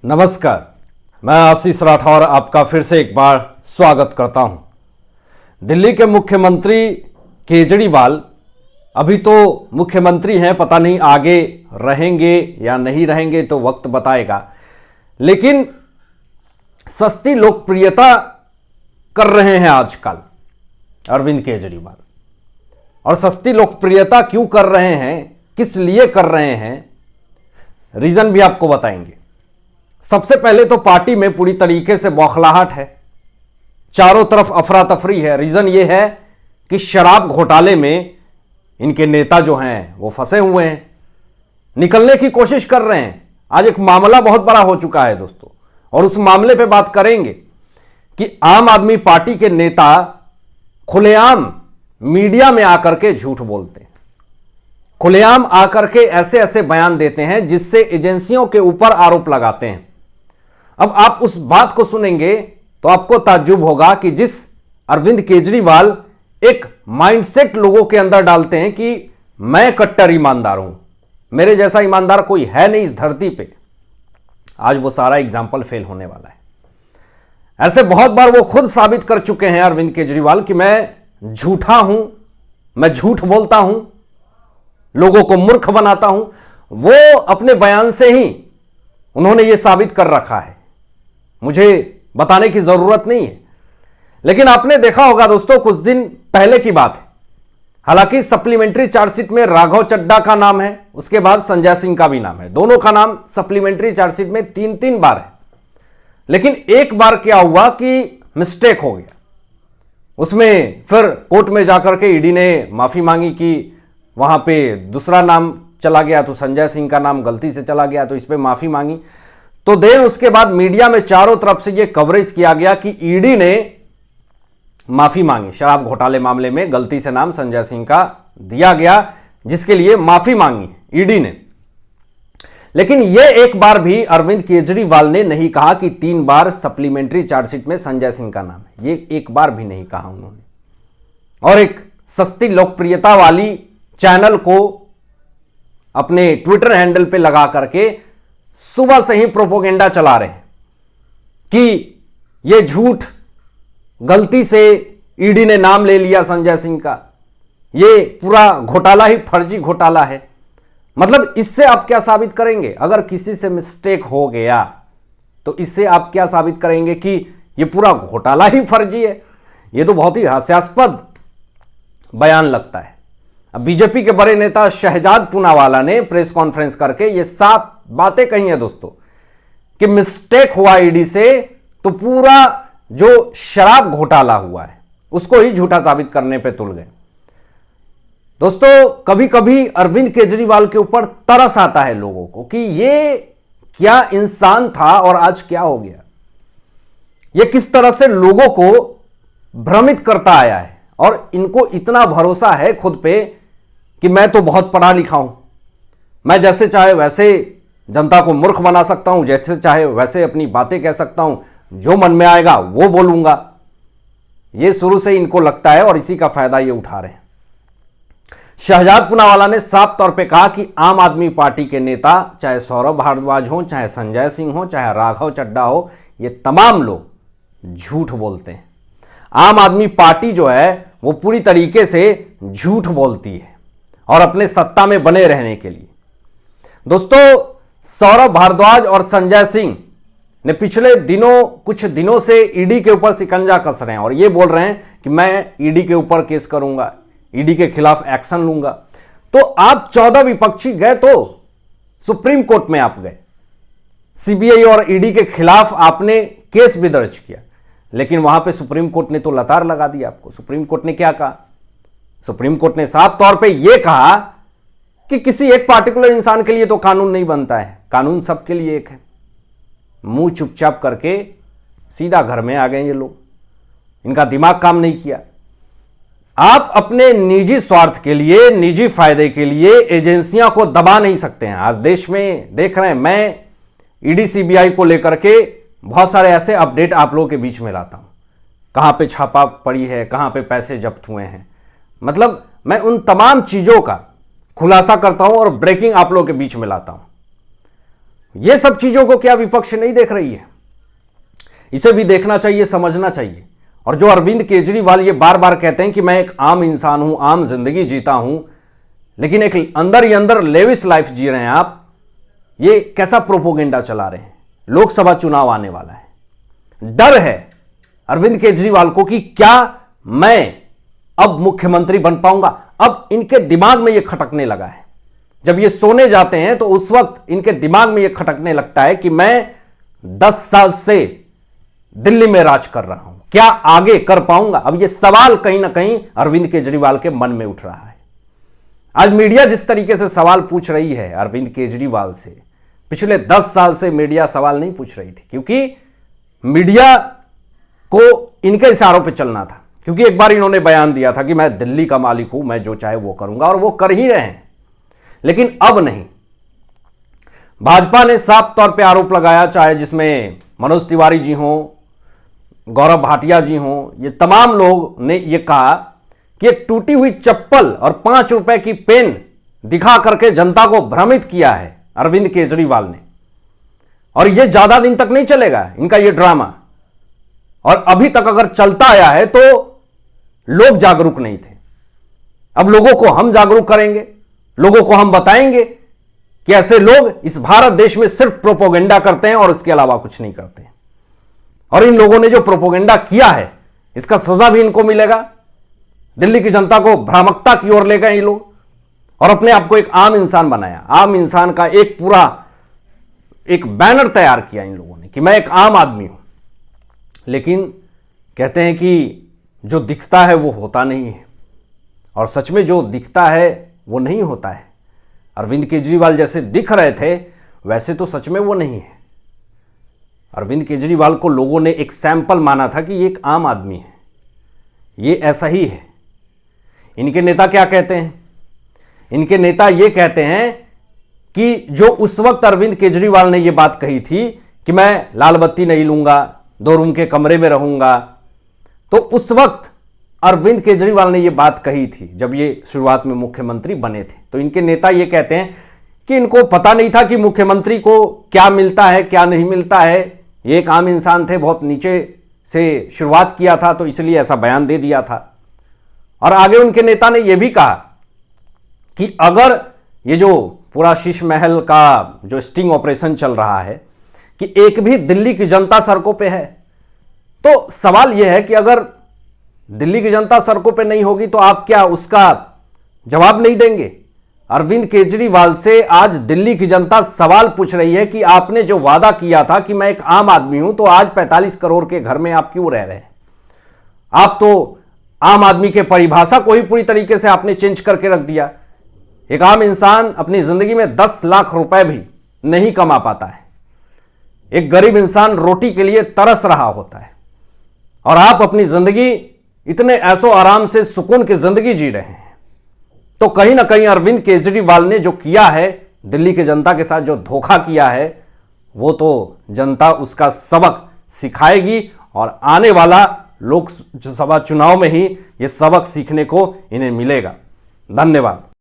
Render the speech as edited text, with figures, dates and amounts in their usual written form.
नमस्कार, मैं आशीष राठौर आपका फिर से एक बार स्वागत करता हूं। दिल्ली के मुख्यमंत्री केजरीवाल अभी तो मुख्यमंत्री हैं, पता नहीं आगे रहेंगे या नहीं रहेंगे तो वक्त बताएगा, लेकिन सस्ती लोकप्रियता कर रहे हैं आजकल अरविंद केजरीवाल। और सस्ती लोकप्रियता क्यों कर रहे हैं, किस लिए कर रहे हैं, रीजन भी आपको बताएंगे। सबसे पहले तो पार्टी में पूरी तरीके से बौखलाहट है, चारों तरफ अफरा तफरी है। रीजन यह है कि शराब घोटाले में इनके नेता जो हैं वो फंसे हुए हैं, निकलने की कोशिश कर रहे हैं। आज एक मामला बहुत बड़ा हो चुका है दोस्तों, और उस मामले पे बात करेंगे कि आम आदमी पार्टी के नेता खुलेआम मीडिया में आकर के झूठ बोलते हैं, खुलेआम आकर के ऐसे ऐसे बयान देते हैं जिससे एजेंसियों के ऊपर आरोप लगाते हैं। अब आप उस बात को सुनेंगे तो आपको ताज्जुब होगा कि जिस अरविंद केजरीवाल एक माइंडसेट लोगों के अंदर डालते हैं कि मैं कट्टर ईमानदार हूं, मेरे जैसा ईमानदार कोई है नहीं इस धरती पे, आज वो सारा एग्जाम्पल फेल होने वाला है। ऐसे बहुत बार वो खुद साबित कर चुके हैं अरविंद केजरीवाल कि मैं झूठा हूं, मैं झूठ बोलता हूं, लोगों को मूर्ख बनाता हूं। वो अपने बयान से ही उन्होंने यह साबित कर रखा है, मुझे बताने की जरूरत नहीं है। लेकिन आपने देखा होगा दोस्तों, कुछ दिन पहले की बात है, हालांकि सप्लीमेंट्री चार्जशीट में राघव चड्ढा का नाम है, उसके बाद संजय सिंह का भी नाम है, दोनों का नाम सप्लीमेंट्री चार्जशीट में तीन तीन बार है। लेकिन एक बार क्या हुआ कि मिस्टेक हो गया, उसमें फिर कोर्ट में जाकर के ईडी ने माफी मांगी कि वहां पे दूसरा नाम चला गया, तो संजय सिंह का नाम गलती से चला गया, तो इस पे माफी मांगी। तो देन उसके बाद मीडिया में चारों तरफ से यह कवरेज किया गया कि ईडी ने माफी मांगी, शराब घोटाले मामले में गलती से नाम संजय सिंह का दिया गया, जिसके लिए माफी मांगी ईडी ने। लेकिन यह एक बार भी अरविंद केजरीवाल ने नहीं कहा कि 3 बार सप्लीमेंट्री चार्जशीट में संजय सिंह का नाम है, यह एक बार भी नहीं कहा उन्होंने। और एक सस्ती लोकप्रियता वाली चैनल को अपने ट्विटर हैंडल पे लगा करके सुबह से ही प्रोपोगेंडा चला रहे हैं कि यह झूठ, गलती से ईडी ने नाम ले लिया संजय सिंह का, यह पूरा घोटाला ही फर्जी घोटाला है। मतलब इससे आप क्या साबित करेंगे? अगर किसी से मिस्टेक हो गया तो इससे आप क्या साबित करेंगे कि यह पूरा घोटाला ही फर्जी है? यह तो बहुत ही हास्यास्पद बयान लगता है। अब बीजेपी के बड़े नेता शहजाद पूनावाला ने प्रेस कॉन्फ्रेंस करके ये साफ बातें कही हैं दोस्तों कि मिस्टेक हुआ ईडी से, तो पूरा जो शराब घोटाला हुआ है उसको ही झूठा साबित करने पे तुल गए। दोस्तों, कभी कभी अरविंद केजरीवाल के ऊपर तरस आता है लोगों को कि ये क्या इंसान था और आज क्या हो गया। ये किस तरह से लोगों को भ्रमित करता आया है, और इनको इतना भरोसा है खुद पे कि मैं तो बहुत पढ़ा लिखा हूं, मैं जैसे चाहे वैसे जनता को मूर्ख बना सकता हूं, जैसे चाहे वैसे अपनी बातें कह सकता हूं, जो मन में आएगा वो बोलूंगा। ये शुरू से इनको लगता है और इसी का फायदा ये उठा रहे हैं। शहजाद पूनावाला ने साफ तौर पे कहा कि आम आदमी पार्टी के नेता, चाहे सौरभ भारद्वाज हो, चाहे संजय सिंह हो, चाहे राघव चड्ढा हो, ये तमाम लोग झूठ बोलते हैं। आम आदमी पार्टी जो है वो पूरी तरीके से झूठ बोलती है और अपने सत्ता में बने रहने के लिए। दोस्तों, सौरभ भारद्वाज और संजय सिंह ने पिछले दिनों, कुछ दिनों से ईडी के ऊपर शिकंजा कस रहे हैं और ये बोल रहे हैं कि मैं ईडी के ऊपर केस करूंगा, ईडी के खिलाफ एक्शन लूंगा। तो आप 14 विपक्षी गए तो सुप्रीम कोर्ट में आप गए, सीबीआई और ईडी के खिलाफ आपने केस भी दर्ज किया, लेकिन वहां पे सुप्रीम कोर्ट ने तो लतार लगा दी आपको। सुप्रीम कोर्ट ने क्या कहा? सुप्रीम कोर्ट ने साफ तौर पे यह कहा कि किसी एक पार्टिकुलर इंसान के लिए तो कानून नहीं बनता है, कानून सबके लिए एक है। मुंह चुपचाप करके सीधा घर में आ गए ये लोग, इनका दिमाग काम नहीं किया। आप अपने निजी स्वार्थ के लिए, निजी फायदे के लिए एजेंसियों को दबा नहीं सकते हैं। आज देश में देख रहे हैं, मैं ईडी सीबीआई को लेकर के बहुत सारे ऐसे अपडेट आप लोगों के बीच में लाता हूं, कहां पे छापा पड़ी है, कहां पे पैसे जब्त हुए हैं। मतलब मैं उन तमाम चीजों का खुलासा करता हूं और ब्रेकिंग आप लोगों के बीच में लाता हूं। ये सब चीजों को क्या विपक्ष नहीं देख रही है? इसे भी देखना चाहिए, समझना चाहिए। और जो अरविंद केजरीवाल ये बार बार कहते हैं कि मैं एक आम इंसान हूं, आम जिंदगी जीता हूं, लेकिन एक अंदर ही अंदर लेविश लाइफ जी रहे हैं आप, ये कैसा प्रोपोगेंडा चला रहे हैं? लोकसभा चुनाव आने वाला है, डर है अरविंद केजरीवाल को कि क्या मैं अब मुख्यमंत्री बन पाऊंगा। अब इनके दिमाग में यह खटकने लगा है। जब ये सोने जाते हैं तो उस वक्त इनके दिमाग में यह खटकने लगता है कि मैं 10 साल से दिल्ली में राज कर रहा हूं, क्या आगे कर पाऊंगा? अब यह सवाल कहीं ना कहीं अरविंद केजरीवाल के मन में उठ रहा है। आज मीडिया जिस तरीके से सवाल पूछ रही है अरविंद केजरीवाल से, पिछले 10 साल से मीडिया सवाल नहीं पूछ रही थी, क्योंकि मीडिया को इनके इशारों पे चलना था। क्योंकि एक बार इन्होंने बयान दिया था कि मैं दिल्ली का मालिक हूं, मैं जो चाहे वो करूंगा, और वो कर ही रहे हैं। लेकिन अब नहीं। भाजपा ने साफ तौर पे आरोप लगाया, चाहे जिसमें मनोज तिवारी जी हों, गौरव भाटिया जी हों, ये तमाम लोग ने ये कहा कि एक टूटी हुई चप्पल और 5 रुपए की पेन दिखा करके जनता को भ्रमित किया है अरविंद केजरीवाल ने। और ये ज्यादा दिन तक नहीं चलेगा इनका ये ड्रामा। और अभी तक अगर चलता आया है तो लोग जागरूक नहीं थे। अब लोगों को हम जागरूक करेंगे, लोगों को हम बताएंगे कि ऐसे लोग इस भारत देश में सिर्फ प्रोपोगेंडा करते हैं और इसके अलावा कुछ नहीं करते। और इन लोगों ने जो प्रोपोगेंडा किया है इसका सजा भी इनको मिलेगा। दिल्ली की जनता को भ्रामकता की ओर ले गए ये लोग और अपने आप को एक आम इंसान बनाया। आम इंसान का एक पूरा एक बैनर तैयार किया इन लोगों ने कि मैं एक आम आदमी हूं। लेकिन कहते हैं कि जो दिखता है वो होता नहीं है, और सच में जो दिखता है वो नहीं होता है। अरविंद केजरीवाल जैसे दिख रहे थे वैसे तो सच में वो नहीं है। अरविंद केजरीवाल को लोगों ने एक सैंपल माना था कि ये एक आम आदमी है, ये ऐसा ही है। इनके नेता क्या कहते हैं? इनके नेता ये कहते हैं कि जो उस वक्त अरविंद केजरीवाल ने ये बात कही थी कि मैं लाल बत्ती नहीं लूंगा, 2 रूम के कमरे में रहूंगा, तो उस वक्त अरविंद केजरीवाल ने यह बात कही थी जब ये शुरुआत में मुख्यमंत्री बने थे। तो इनके नेता ये कहते हैं कि इनको पता नहीं था कि मुख्यमंत्री को क्या मिलता है क्या नहीं मिलता है। ये एक आम इंसान थे, बहुत नीचे से शुरुआत किया था, तो इसलिए ऐसा बयान दे दिया था। और आगे उनके नेता ने यह भी कहा कि अगर ये जो पूरा शीश महल का जो स्टिंग ऑपरेशन चल रहा है कि एक भी दिल्ली की जनता सड़कों पे है, तो सवाल यह है कि अगर दिल्ली की जनता सड़कों पे नहीं होगी तो आप क्या उसका जवाब नहीं देंगे? अरविंद केजरीवाल से आज दिल्ली की जनता सवाल पूछ रही है कि आपने जो वादा किया था कि मैं एक आम आदमी हूं, तो आज 45 करोड़ के घर में आप क्यों रह रहे हैं? आप तो आम आदमी के परिभाषा को ही पूरी तरीके से आपने चेंज करके रख दिया। एक आम इंसान अपनी जिंदगी में 10 लाख रुपए भी नहीं कमा पाता है। एक गरीब इंसान रोटी के लिए तरस रहा होता है, और आप अपनी जिंदगी इतने ऐसो आराम से सुकून की जिंदगी जी रहे हैं। तो कहीं ना कहीं अरविंद केजरीवाल ने जो किया है, दिल्ली की जनता के साथ जो धोखा किया है, वो तो जनता उसका सबक सिखाएगी और आने वाला लोकसभा चुनाव में ही ये सबक सीखने को इन्हें मिलेगा। धन्यवाद।